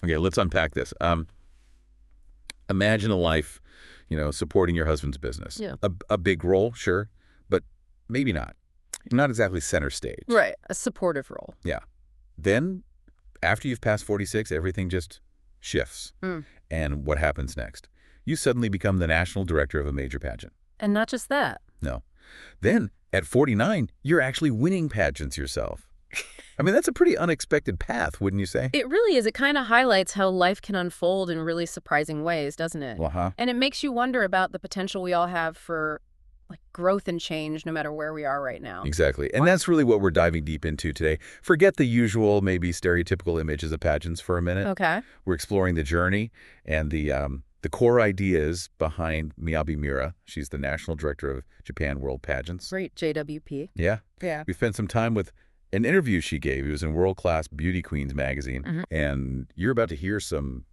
Okay, let's unpack this. Imagine a life, supporting your husband's business. Yeah. A big role, sure, but maybe not. Not exactly center stage. Right. A supportive role. Yeah. Then, after you've passed 46, everything just shifts. Mm. And what happens next? You suddenly become the national director of a major pageant. And not just that. No. Then, at 49, you're actually winning pageants yourself. I mean, that's a pretty unexpected path, wouldn't you say? It really is. It kind of highlights how life can unfold in really surprising ways, doesn't it? Uh-huh. And it makes you wonder about the potential we all have for growth and change no matter where we are right now. Exactly. And that's really what we're diving deep into today. Forget the usual, maybe stereotypical images of pageants for a minute. Okay. We're exploring the journey and the core ideas behind Miyabi Miura. She's the national director of Japan World Pageants. Great, JWP. Yeah. Yeah. We spent some time with an interview she gave. It was in World Class Beauty Queens magazine. Mm-hmm. And you're about to hear some,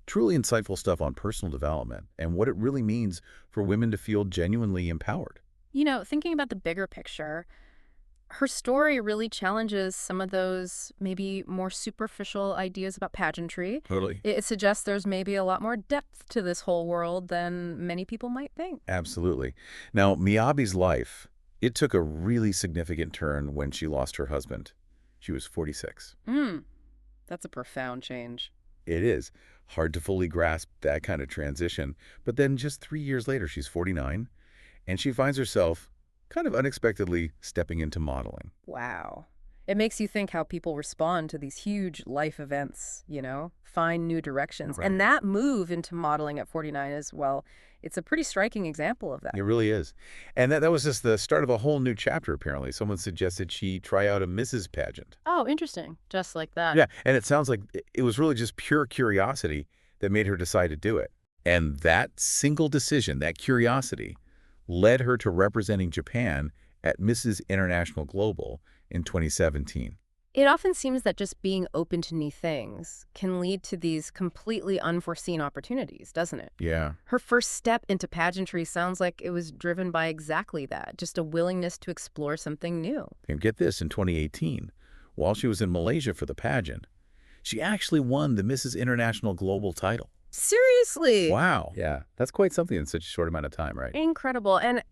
truly insightful stuff on personal development and what it really means for women to feel genuinely empowered. Thinking about the bigger picture, her story really challenges some of those maybe more superficial ideas about pageantry. Totally. It suggests there's maybe a lot more depth to this whole world than many people might think. Absolutely. Now, Miyabi's life, it took a really significant turn when she lost her husband. She was 46. That's a profound change. It is hard to fully grasp that kind of transition. But then just 3 years later, she's 49, and she finds herself kind of unexpectedly stepping into modeling. Wow. It makes you think how people respond to these huge life events, find new directions. Right. And that move into modeling at 49 as well, it's a pretty striking example of that. It really is. And that was just the start of a whole new chapter, apparently. Someone suggested she try out a Mrs. Pageant. Oh, interesting. Just like that. Yeah, and it sounds like it was really just pure curiosity that made her decide to do it. And that single decision, that curiosity, led her to representing Japan at Mrs. International Global in 2017. It often seems that just being open to new things can lead to these completely unforeseen opportunities, doesn't it? Yeah. Her first step into pageantry sounds like it was driven by exactly that, just a willingness to explore something new. And get this, in 2018, while she was in Malaysia for the pageant, she actually won the Mrs. International Global title. Seriously? Wow. Yeah, that's quite something in such a short amount of time, right? Incredible. And,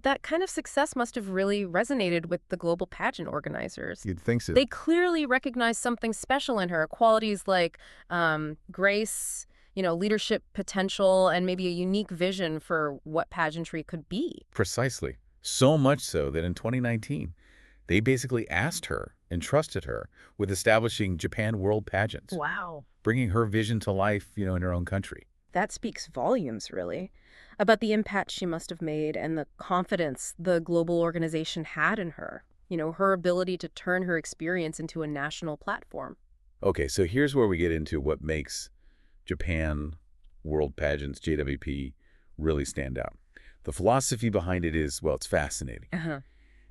that kind of success must have really resonated with the global pageant organizers. You'd think so. They clearly recognized something special in her, qualities like grace, leadership potential, and maybe a unique vision for what pageantry could be. Precisely. So much so that in 2019, they basically asked her and trusted her with establishing Japan World Pageants. Wow. Bringing her vision to life, in her own country. That speaks volumes, really, about the impact she must have made and the confidence the global organization had in her. Her ability to turn her experience into a national platform. Okay, so here's where we get into what makes Japan World Pageants, JWP, really stand out. The philosophy behind it is, it's fascinating.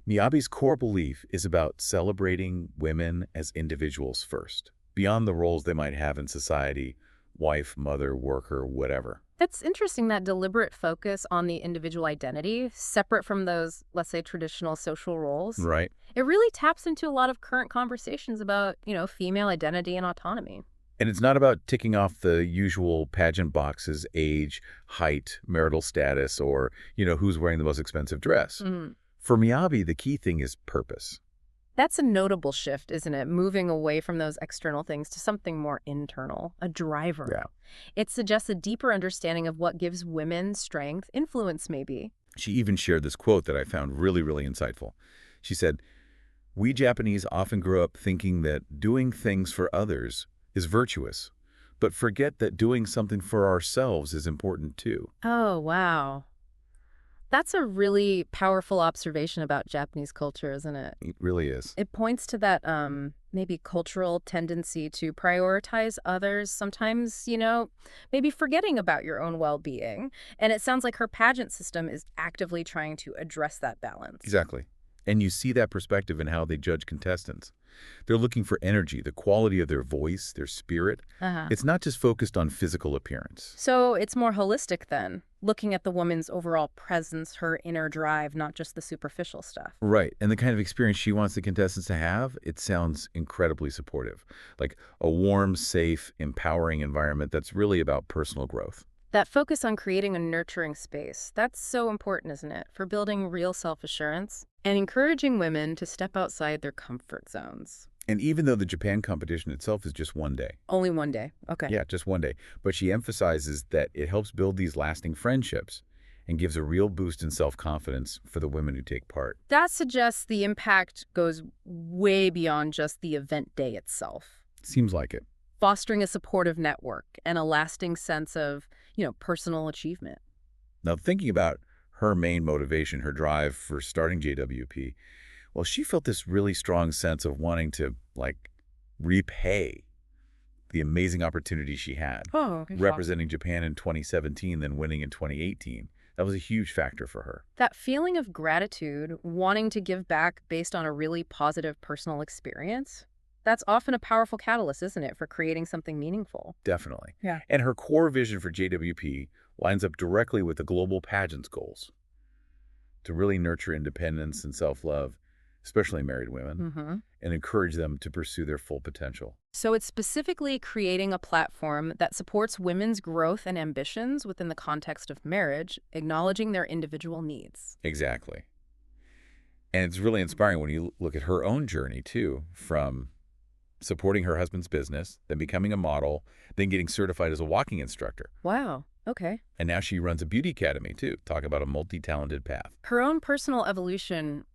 Miyabi's core belief is about celebrating women as individuals first, beyond the roles they might have in society, wife, mother, worker, whatever. That's interesting, that deliberate focus on the individual identity, separate from those, let's say, traditional social roles. Right. It really taps into a lot of current conversations about, female identity and autonomy. And it's not about ticking off the usual pageant boxes, age, height, marital status, or, who's wearing the most expensive dress. For Miyabi, the key thing is purpose. That's a notable shift, isn't it? Moving away from those external things to something more internal, a driver. Yeah. It suggests a deeper understanding of what gives women strength, influence maybe. She even shared this quote that I found really, really insightful. She said, "We Japanese often grow up thinking that doing things for others is virtuous, but forget that doing something for ourselves is important too." Oh, wow. That's a really powerful observation about Japanese culture, isn't it? It really is. It points to that maybe cultural tendency to prioritize others, sometimes, maybe forgetting about your own well-being. And it sounds like her pageant system is actively trying to address that balance. Exactly. And you see that perspective in how they judge contestants. They're looking for energy, the quality of their voice, their spirit. Uh-huh. It's not just focused on physical appearance. So it's more holistic then, looking at the woman's overall presence, her inner drive, not just the superficial stuff. Right. And the kind of experience she wants the contestants to have, it sounds incredibly supportive. Like a warm, safe, empowering environment that's really about personal growth. That focus on creating a nurturing space, that's so important, isn't it, for building real self-assurance and encouraging women to step outside their comfort zones. And even though the Japan competition itself is just one day, Only one day. Okay. yeah, just one day, but she emphasizes that it helps build these lasting friendships and gives a real boost in self-confidence for the women who take part. That suggests the impact goes way beyond just the event day itself, Seems like it. fostering a supportive network and a lasting sense of, personal achievement. Now, thinking about her main motivation, her drive for starting JWP, well, she felt this really strong sense of wanting to, repay the amazing opportunity she had, Oh, good. representing Japan in 2017, then winning in 2018. That was a huge factor for her. That feeling of gratitude, wanting to give back based on a really positive personal experience, that's often a powerful catalyst, isn't it, for creating something meaningful? Definitely. Yeah. And her core vision for JWP lines up directly with the global pageant's goals to really nurture independence and self-love, especially married women, Mm-hmm. and encourage them to pursue their full potential. So it's specifically creating a platform that supports women's growth and ambitions within the context of marriage, acknowledging their individual needs. Exactly. And it's really inspiring when you look at her own journey, too, from supporting her husband's business, then becoming a model, then getting certified as a walking instructor. Wow. Okay. And now she runs a beauty academy, too. Talk about a multi-talented path. Her own personal evolution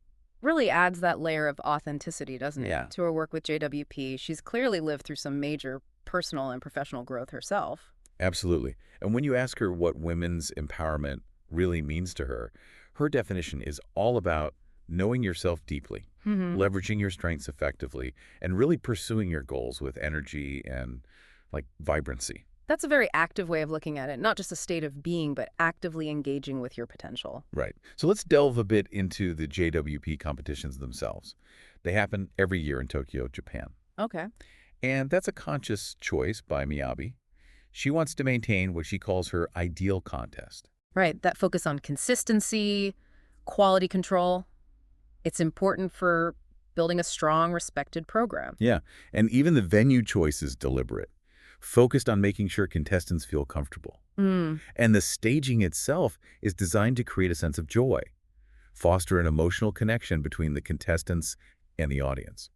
really adds that layer of authenticity, doesn't it, Yeah. to her work with JWP. She's clearly lived through some major personal and professional growth herself. Absolutely. And when you ask her what women's empowerment really means to her, her definition is all about knowing yourself deeply, Mm-hmm. leveraging your strengths effectively, and really pursuing your goals with energy and, vibrancy. That's a very active way of looking at it, not just a state of being, but actively engaging with your potential. Right. So let's delve a bit into the JWP competitions themselves. They happen every year in Tokyo, Japan. Okay. And that's a conscious choice by Miyabi. She wants to maintain what she calls her ideal contest. Right. That focus on consistency, quality control. It's important for building a strong, respected program. Yeah, and even the venue choice is deliberate, focused on making sure contestants feel comfortable. Mm. And the staging itself is designed to create a sense of joy, foster an emotional connection between the contestants and the audience.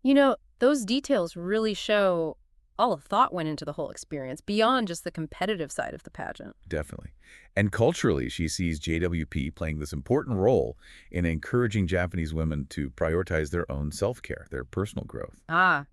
Those details really show all the thought went into the whole experience, beyond just the competitive side of the pageant. Definitely. And culturally, she sees JWP playing this important role in encouraging Japanese women to prioritize their own self-care, their personal growth.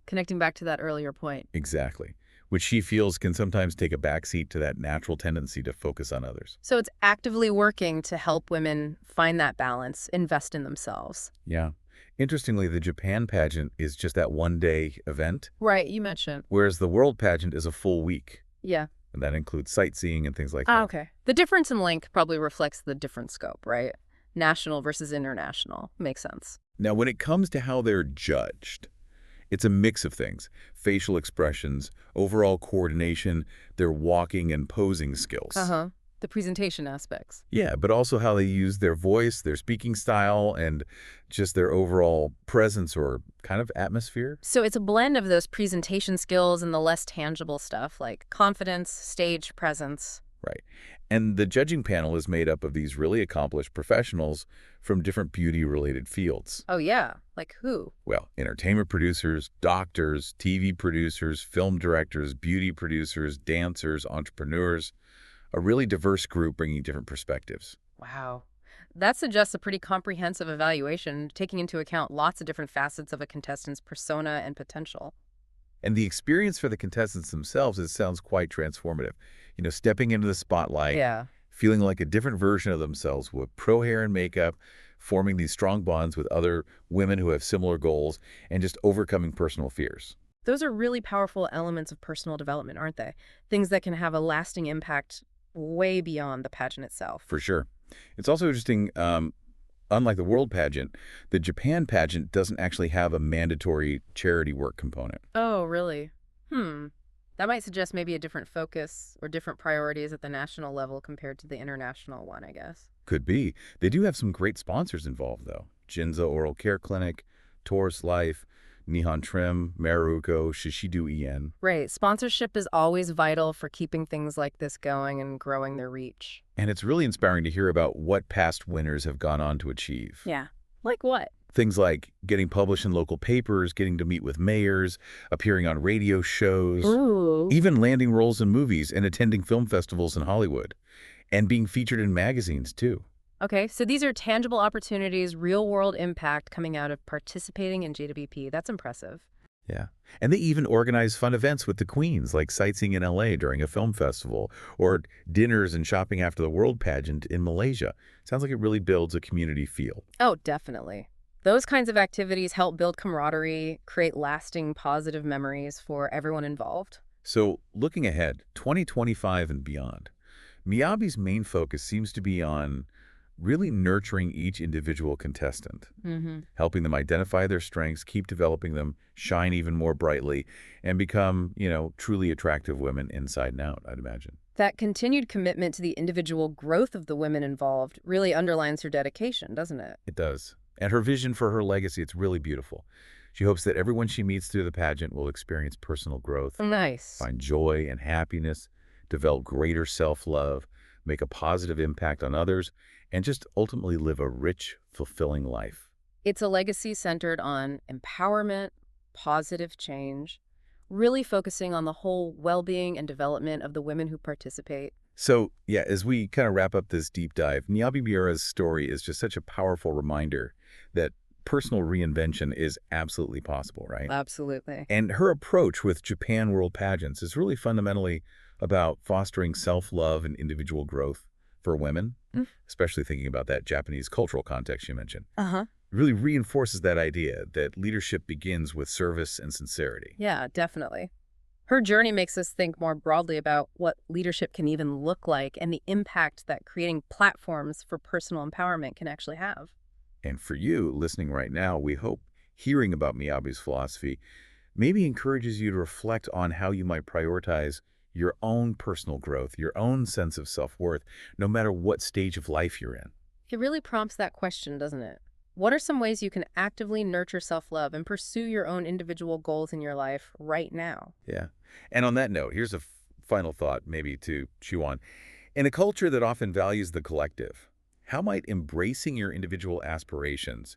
Connecting back to that earlier point. Exactly. Which she feels can sometimes take a backseat to that natural tendency to focus on others. So it's actively working to help women find that balance, invest in themselves. Yeah. Interestingly, the Japan pageant is just that one-day event, Right, you mentioned. whereas the world pageant is a full week. Yeah. And that includes sightseeing and things like that. Okay. The difference in length probably reflects the different scope, right? National versus international. Makes sense. Now, when it comes to how they're judged, it's a mix of things. Facial expressions, overall coordination, their walking and posing skills. Uh-huh. The presentation aspects. Yeah, but also how they use their voice, their speaking style, and just their overall presence or kind of atmosphere. So it's a blend of those presentation skills and the less tangible stuff like confidence, stage presence. Right. And the judging panel is made up of these really accomplished professionals from different beauty-related fields. Oh, yeah. Like who? Well, entertainment producers, doctors, TV producers, film directors, beauty producers, dancers, entrepreneurs, a really diverse group bringing different perspectives. Wow. That suggests a pretty comprehensive evaluation, taking into account lots of different facets of a contestant's persona and potential. And the experience for the contestants themselves, it sounds quite transformative. Stepping into the spotlight, Yeah. feeling like a different version of themselves with pro hair and makeup, forming these strong bonds with other women who have similar goals, and just overcoming personal fears. Those are really powerful elements of personal development, aren't they? Things that can have a lasting impact way beyond the pageant itself. For sure. It's also interesting Unlike the World Pageant, the Japan Pageant doesn't actually have a mandatory charity work component. Oh, really? Hmm. That might suggest maybe a different focus or different priorities at the national level compared to the international one, I guess. Could be. They do have some great sponsors involved, though. Jinza Oral Care Clinic, Taurus Life, Nihon Trim, Maruko, Shishidu En. Right. Sponsorship is always vital for keeping things like this going and growing their reach. And it's really inspiring to hear about what past winners have gone on to achieve. Yeah. Like what? Things like getting published in local papers, getting to meet with mayors, appearing on radio shows, Ooh. even landing roles in movies and attending film festivals in Hollywood, and being featured in magazines, too. Okay, so these are tangible opportunities, real-world impact coming out of participating in JWP. That's impressive. Yeah. And they even organize fun events with the queens, like sightseeing in LA during a film festival, or dinners and shopping after the World Pageant in Malaysia. Sounds like it really builds a community feel. Oh, definitely. Those kinds of activities help build camaraderie, create lasting positive memories for everyone involved. So, looking ahead, 2025 and beyond, Miyabi's main focus seems to be on really nurturing each individual contestant, helping them identify their strengths, keep developing them, shine even more brightly, and become, truly attractive women inside and out, I'd imagine. That continued commitment to the individual growth of the women involved really underlines her dedication, doesn't it? It does. And her vision for her legacy, it's really beautiful. She hopes that everyone she meets through the pageant will experience personal growth, Nice. find joy and happiness, develop greater self-love, make a positive impact on others, and just ultimately live a rich, fulfilling life. It's a legacy centered on empowerment, positive change, really focusing on the whole well-being and development of the women who participate. So, yeah, as we kind of wrap up this deep dive, Miyabi Miura's story is just such a powerful reminder that personal reinvention is absolutely possible, right? Absolutely. And her approach with Japan World Pageants is really fundamentally about fostering self-love and individual growth for women, especially thinking about that Japanese cultural context you mentioned. Uh-huh. It really reinforces that idea that leadership begins with service and sincerity. Yeah, definitely. Her journey makes us think more broadly about what leadership can even look like and the impact that creating platforms for personal empowerment can actually have. And for you, listening right now, we hope hearing about Miyabi's philosophy maybe encourages you to reflect on how you might prioritize your own personal growth, your own sense of self-worth, no matter what stage of life you're in. It really prompts that question, doesn't it? What are some ways you can actively nurture self-love and pursue your own individual goals in your life right now? Yeah. And on that note, here's a final thought maybe to chew on. In a culture that often values the collective, how might embracing your individual aspirations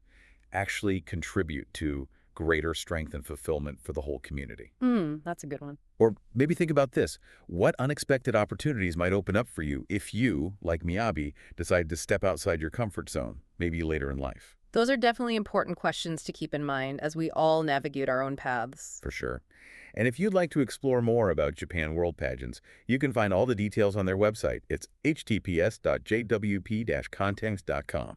actually contribute to greater strength and fulfillment for the whole community? That's a good one. Or maybe think about this. What unexpected opportunities might open up for you if you, like Miyabi, decide to step outside your comfort zone, maybe later in life? Those are definitely important questions to keep in mind as we all navigate our own paths. For sure. And if you'd like to explore more about Japan World Pageants, you can find all the details on their website. It's https://jwp-contents.com.